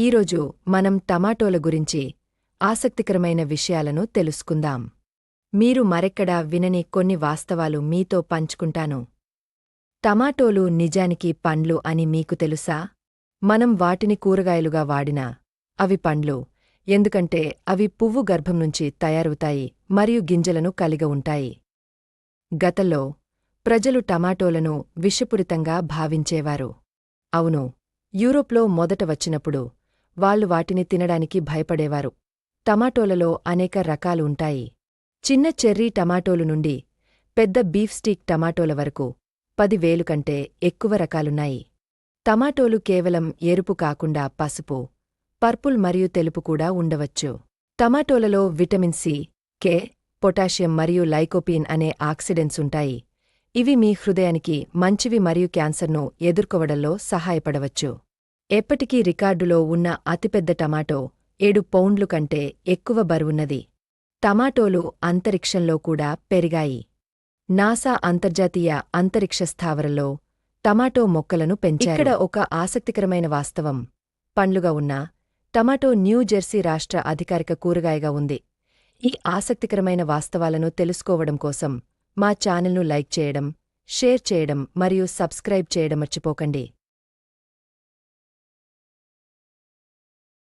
ఈరోజు మనం టమాటోల గురించి ఆసక్తికరమైన విషయాలను తెలుసుకుందాం. మీరు మరెక్కడా వినని కొన్ని వాస్తవాలు మీతో పంచుకుంటాను. టమాటోలు నిజానికి పండ్లు అని మీకు తెలుసా? మనం వాటిని కూరగాయలుగా వాడినా అవి పండ్లు, ఎందుకంటే అవి పువ్వు గర్భం నుంచి తయారవుతాయి మరియు గింజలను కలిగి ఉంటాయి. గతంలో ప్రజలు టమాటోలను విషపూరితంగా భావించేవారు. అవును, యూరోప్లో మొదట వచ్చినప్పుడు వాళ్లు వాటిని తినడానికి భయపడేవారు. టమాటోలలో అనేక రకాలు ఉంటాయి. చిన్న చెర్రీ టమాటోలు నుండి పెద్ద బీఫ్ స్టీక్ టమాటోల వరకు 10,000 కంటే ఎక్కువ రకాలున్నాయి. టమాటోలు కేవలం ఎరుపు కాకుండా పసుపు, పర్పుల్ మరియు తెలుపు కూడా ఉండవచ్చు. టమాటోలలో విటమిన్ సి, కె, పొటాషియం మరియు లైకోపీన్ అనే ఆక్సిడెంట్స్ ఉంటాయి. ఇవి మీ హృదయానికి మంచివి మరియు క్యాన్సర్ను ఎదుర్కోవడంలో సహాయపడవచ్చు. ఎప్పటికీ రికార్డులో ఉన్న అతిపెద్ద టమాటో 7 పౌండ్లు కంటే ఎక్కువ బరువున్నది. టమాటోలు అంతరిక్షంలో కూడా పెరిగాయి. నాసా అంతర్జాతీయ అంతరిక్ష స్థావరంలో టమాటో మొక్కలను పెంచారు. ఇక్కడ ఒక ఆసక్తికరమైన వాస్తవం: పండ్లుగా ఉన్న టమాటో న్యూ జెర్సీ రాష్ట్ర అధికారిక కూరగాయగా ఉంది. ఈ ఆసక్తికరమైన వాస్తవాలను తెలుసుకోవడం కోసం మా ఛానల్ను లైక్ చేయడం, షేర్ చేయడం మరియు సబ్స్క్రైబ్ చేయడం మర్చిపోకండి.